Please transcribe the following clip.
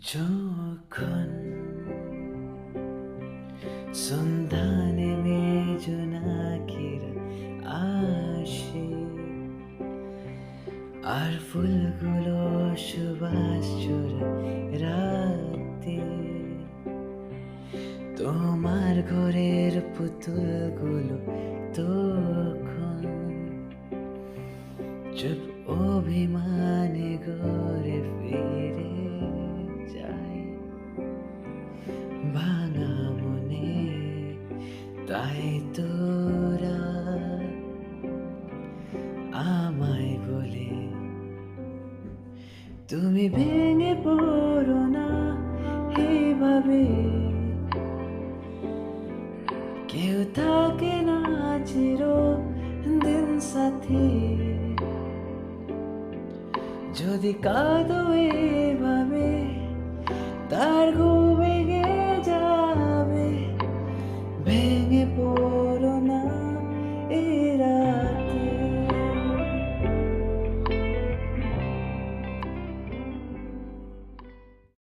যখন সন্ধ্যা নেমে জোনাকিরা আসে আর ফুলগুলো সুবাস ছড়ায় রাতে, তোমার ঘরের পুতুলগুলো তখন চুপ অভিমানে ঘরে ফিরে যায় ভাঙা মনে। তাই তোরা আমায় বলে তুমি ভেঙে পড়ো না এভাবে, কেউ থাকে না চিরদিন সাথী। যদি কাঁদো